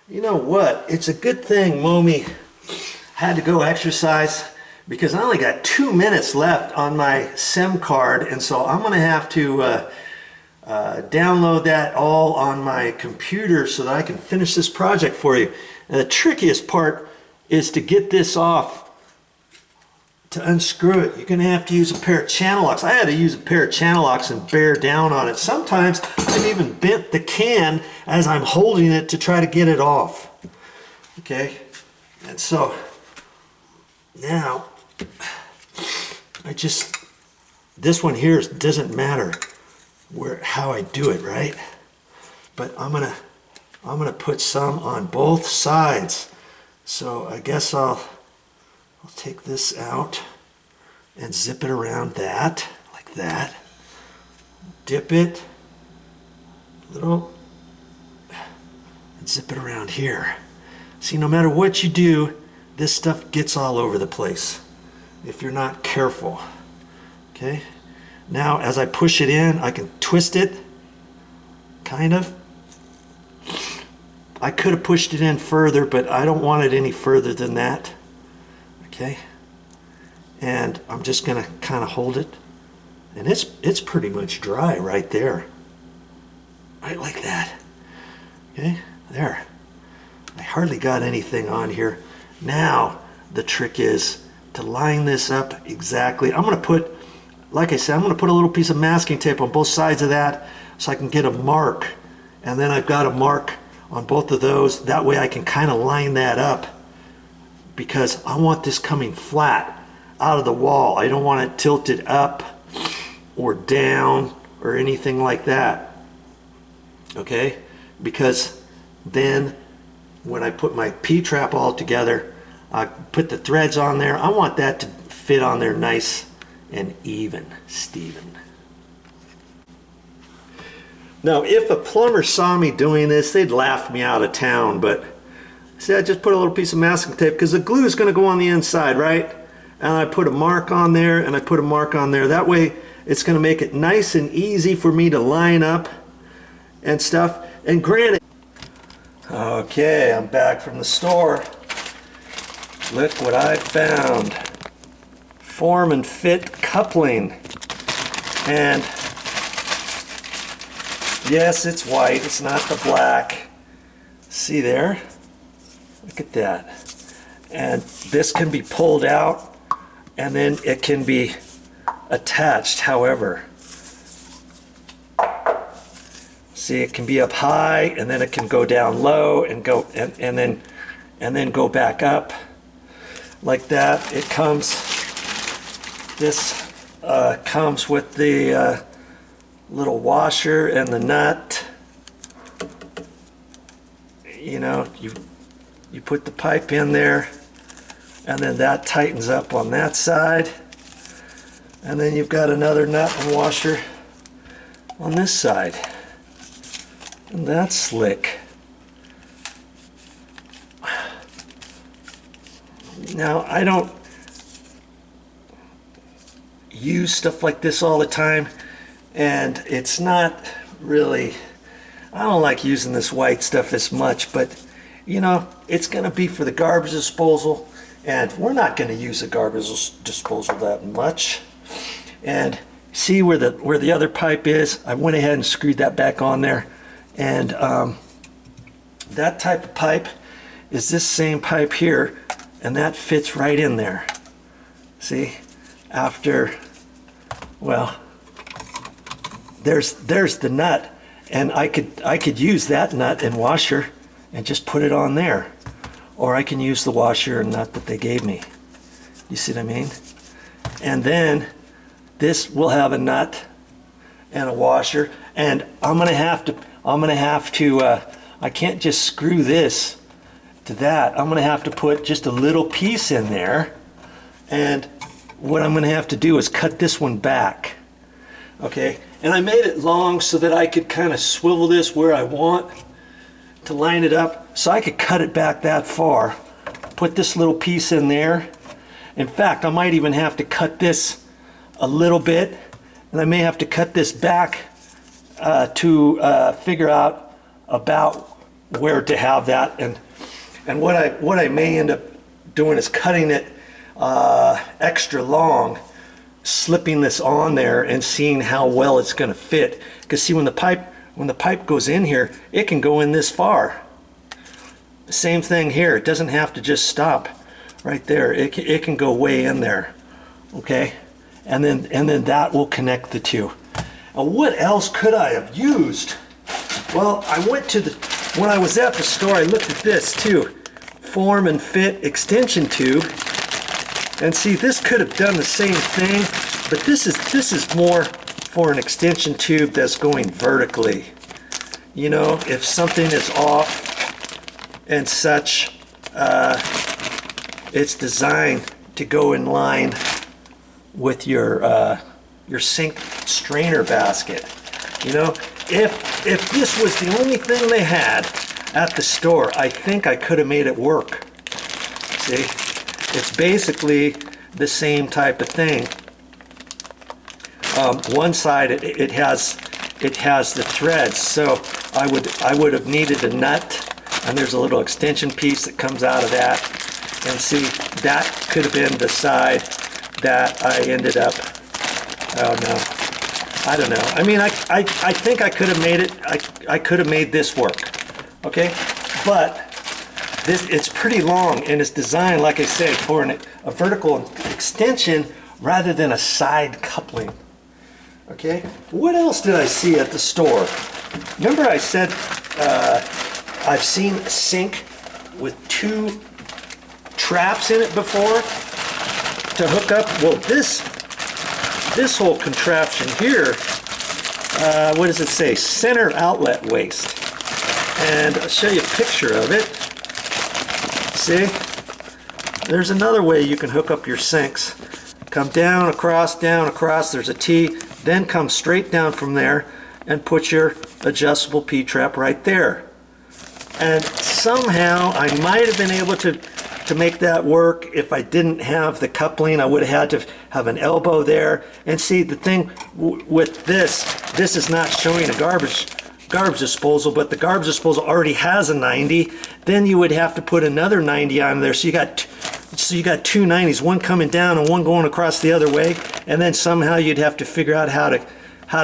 You know what? It's a good thing Momi had to go exercise because I only got 2 minutes left on my SIM card, and so I'm going to have to download that all on my computer so that I can finish this project for you. And the trickiest part is to get this off, to unscrew it. You're going to have to use a pair of channel locks. I had to use a pair of channel locks and bear down on it. Sometimes I've even bent the can as I'm holding it to try to get it off. Okay, and so now this one here doesn't matter how I do it, right? But I'm gonna put some on both sides. So I guess I'll take this out and zip it around that, like that. Dip it a little and zip it around here. See, no matter what you do, this stuff gets all over the place if you're not careful. Okay? Now, as I push it in, I can twist it, kind of. I could have pushed it in further, but I don't want it any further than that. Okay? And I'm just going to kind of hold it. And it's pretty much dry right there. Right like that. Okay? There. I hardly got anything on here. Now, the trick is to line this up exactly. I'm going to put, like I said, I'm going to put a little piece of masking tape on both sides of that so I can get a mark. And then I've got a mark on both of those. That way I can kind of line that up because I want this coming flat out of the wall. I don't want it tilted up or down or anything like that. Okay? Because then when I put my P-trap all together, I put the threads on there. I want that to fit on there nice and even, Steven. Now, if a plumber saw me doing this, they'd laugh me out of town, but see, I just put a little piece of masking tape because the glue is going to go on the inside, right? And I put a mark on there and I put a mark on there. That way, it's going to make it nice and easy for me to line up and stuff. And granted, okay, I'm back from the store. Look what I found. Form and fit coupling. And yes, it's white, it's not the black. See there? Look at that. And this can be pulled out and then it can be attached however. See, it can be up high and then it can go down low and go and then go back up like that. It comes, this comes with the little washer and the nut. You know, you put the pipe in there and then that tightens up on that side. And then you've got another nut and washer on this side. And that's slick. Now, I don't use stuff like this all the time, and it's not really, I don't like using this white stuff as much, but you know, it's going to be for the garbage disposal, and we're not going to use the garbage disposal that much. And see where the other pipe is? I went ahead and screwed that back on there. And that type of pipe is this same pipe here, and that fits right in there. See, after, well, there's the nut, and I could use that nut and washer and just put it on there, or I can use the washer and nut that they gave me. You see what I mean? And then this will have a nut and a washer, and I'm gonna have to, I can't just screw this to that. I'm gonna have to put just a little piece in there, and what I'm gonna have to do is cut this one back. Okay, and I made it long so that I could kind of swivel this where I want to line it up, so I could cut it back that far, put this little piece in there. In fact, I might even have to cut this a little bit, and I may have to cut this back to figure out about where to have that, and what I may end up doing is cutting it extra long, slipping this on there and seeing how well it's going to fit. Because see, when the pipe goes in here, it can go in this far. Same thing here. It doesn't have to just stop right there. It can go way in there. Okay, and then that will connect the two. Now, what else could I have used? Well, when I was at the store, I looked at this too. Form and fit extension tube. And see, this could have done the same thing, but this is more for an extension tube that's going vertically. You know, if something is off and such, it's designed to go in line with your sink strainer basket. You know, if this was the only thing they had at the store, I think I could have made it work. See, it's basically the same type of thing. One side it has the threads, so I would have needed a nut, and there's a little extension piece that comes out of that. And see, that could have been the side that I ended up. Oh no, I don't know. I mean, I think I could have made it. I could have made this work. Okay, but it's pretty long, and it's designed, like I said, for a vertical extension rather than a side coupling. Okay, what else did I see at the store? Remember I said I've seen a sink with 2 traps in it before to hook up. Well, this whole contraption here, what does it say? Center outlet waste. And I'll show you a picture of it. See? There's another way you can hook up your sinks. Come down, across, there's a T, then come straight down from there and put your adjustable P-trap right there. And somehow I might have been able to make that work. If I didn't have the coupling, I would have had to have an elbow there. And see, the thing with this is not showing a garbage disposal, but the garbage disposal already has a 90. Then you would have to put another 90 on there, so you got 2 90s, one coming down and one going across the other way. And then somehow you'd have to figure out how to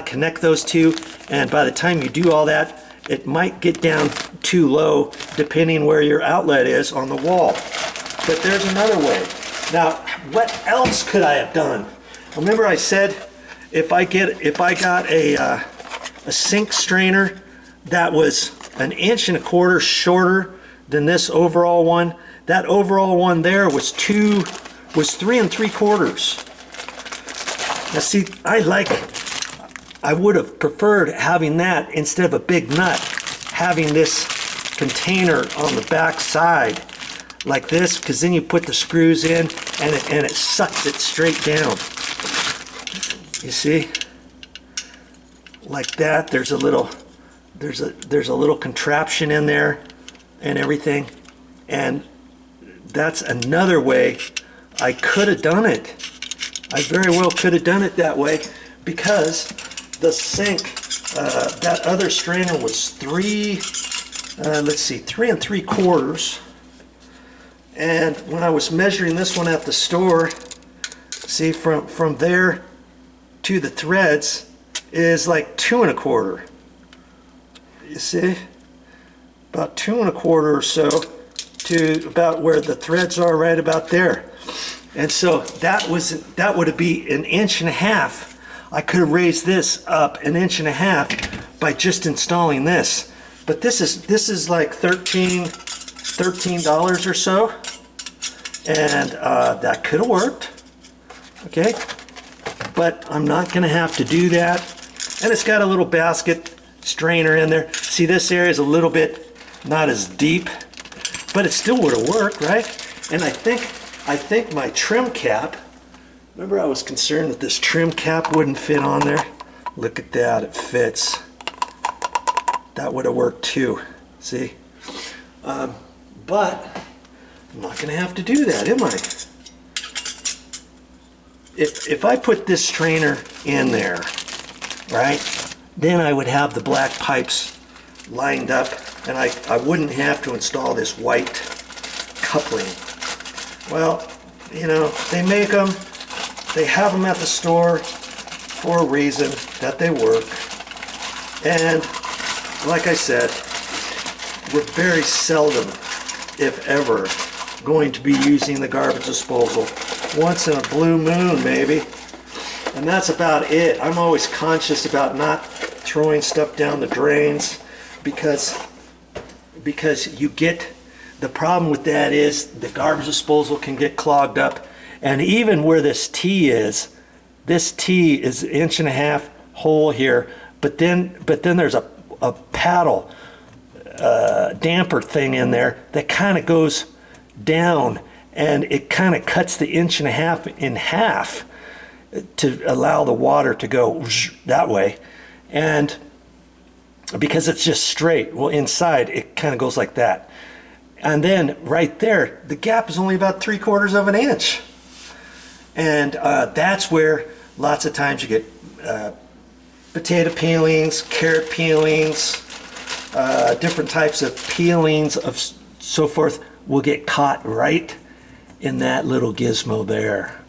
connect those two. And by the time you do all that, it might get down too low depending where your outlet is on the wall. But there's another way. Now, what else could I have done? Remember I said if I got a sink strainer that was 1.25 inches shorter than this overall one, that overall one there was 3 3/4. Now see, I would have preferred having that instead of a big nut, having this container on the back side like this, because then you put the screws in and it sucks it straight down. You see? Like that. There's a little contraption in there and everything. And that's another way I could have done it. I very well could have done it that way, because the sink, that other strainer was 3 3/4. And when I was measuring this one at the store, see, from there to the threads is like 2 1/4. You see? About 2 1/4 or so to about where the threads are, right about there. And so that would be 1.5 inches. I could have raised this up 1.5 inches by just installing this. But this is like $13 or so, and that could have worked. Okay, but I'm not going to have to do that. And it's got a little basket strainer in there. See, this area is a little bit not as deep, but it still would have worked, right? And I think my trim cap, remember I was concerned that this trim cap wouldn't fit on there. Look at that, it fits. That would have worked too, see? But I'm not going to have to do that, am I? If I put this strainer in there, right, then I would have the black pipes lined up and I wouldn't have to install this white coupling. Well, you know, they make them, they have them at the store for a reason, that they work. And like I said, we're very seldom, if ever, going to be using the garbage disposal. Once in a blue moon, maybe. And that's about it. I'm always conscious about not throwing stuff down the drains because you get, the problem with that is the garbage disposal can get clogged up. And even where this T is an inch and a half hole here, but then there's a paddle damper thing in there that kind of goes down, and it kind of cuts the inch and a half in half to allow the water to go that way. And because it's just straight, well, inside it kind of goes like that. And then right there, the gap is only about 3/4 of an inch. And that's where lots of times you get potato peelings, carrot peelings, different types of peelings of so forth will get caught right in that little gizmo there.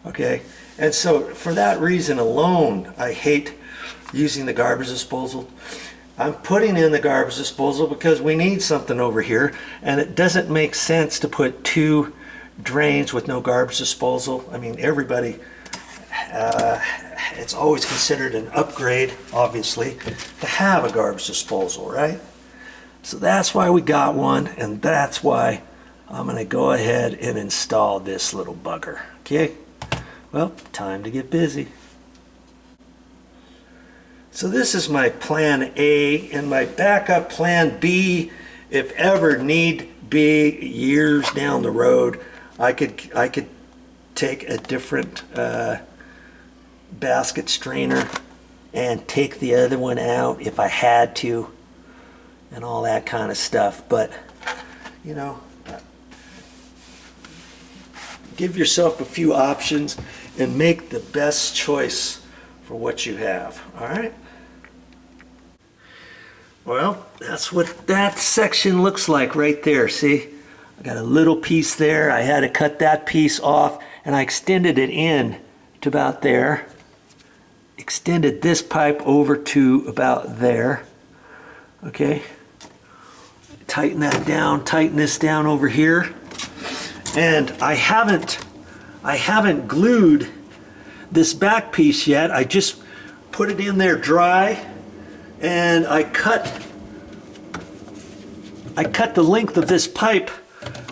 Okay, and so for that reason alone, I hate using the garbage disposal. I'm putting in the garbage disposal because we need something over here, and it doesn't make sense to put 2 drains with no garbage disposal. I mean, everybody, it's always considered an upgrade, obviously, to have a garbage disposal, right? So that's why we got one, and that's why I'm going to go ahead and install this little bugger. Okay, well, time to get busy. So this is my plan A, and my backup plan B, if ever need be, years down the road, I could take a different basket strainer and take the other one out if I had to, and all that kind of stuff. But you know, give yourself a few options and make the best choice for what you have. All right. Well, that's what that section looks like right there. See, I got a little piece there. I had to cut that piece off, and I extended it in to about there. Extended this pipe over to about there. Okay. Tighten that down, tighten this down over here. And I haven't glued this back piece yet. I just put it in there dry, and I cut the length of this pipe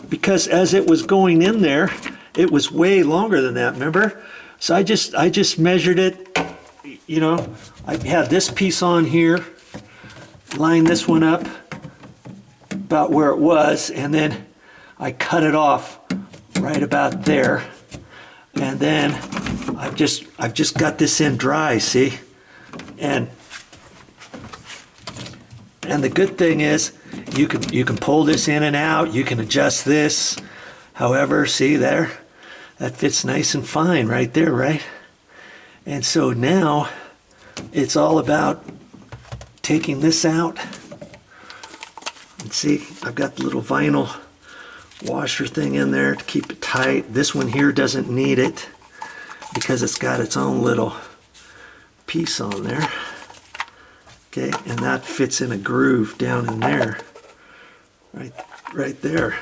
because as it was going in there, it was way longer than that, remember? So I just measured it, you know. I had this piece on here, line this one up about where it was, and then I cut it off right about there. And then I've just got this in dry, see? And the good thing is you can pull this in and out, you can adjust this. However, see there? That fits nice and fine right there, right? And so now it's all about taking this out. And see, I've got the little vinyl washer thing in there to keep it tight. This one here doesn't need it because it's got its own little piece on there. Okay, and that fits in a groove down in there, right there.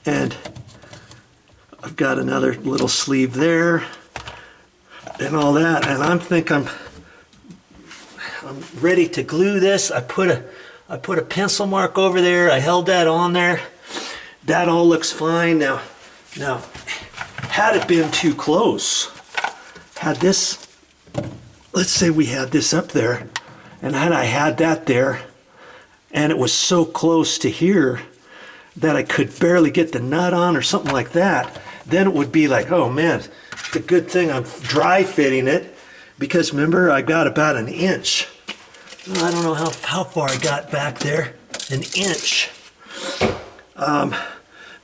And I've got another little sleeve there and all that, and I'm ready to glue this. I put a pencil mark over there. I held that on there. That all looks fine. Now, had it been too close, had this, let's say we had this up there, and had I had that there, and it was so close to here that I could barely get the nut on or something like that, then it would be like, oh man, it's a good thing I'm dry fitting it, because remember, I got about an inch. I don't know how far I got back there, an inch.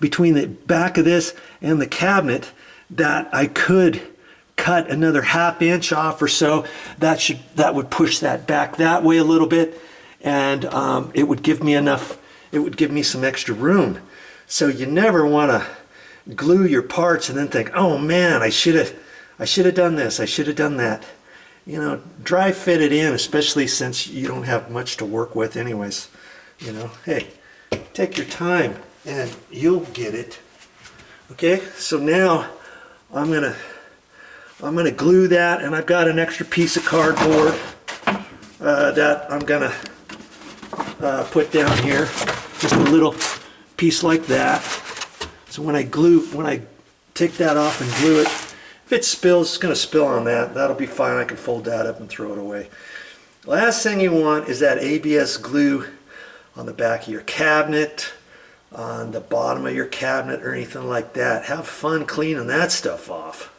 Between the back of this and the cabinet, that I could cut another 1/2 inch off or so. That would push that back that way a little bit, and it would give me some extra room. So you never want to glue your parts and then think, oh man, I should have done this, I should have done that. You know, dry fit it in, especially since you don't have much to work with anyways. You know, hey, take your time and you'll get it. Okay, so now I'm gonna glue that, and I've got an extra piece of cardboard that I'm gonna put down here, just a little piece like that. So when I take that off and glue it, if it spills, it's gonna spill on that. That'll be fine. I can fold that up and throw it away. Last thing you want is that ABS glue on the back of your cabinet, on the bottom of your cabinet, or anything like that. Have fun cleaning that stuff off.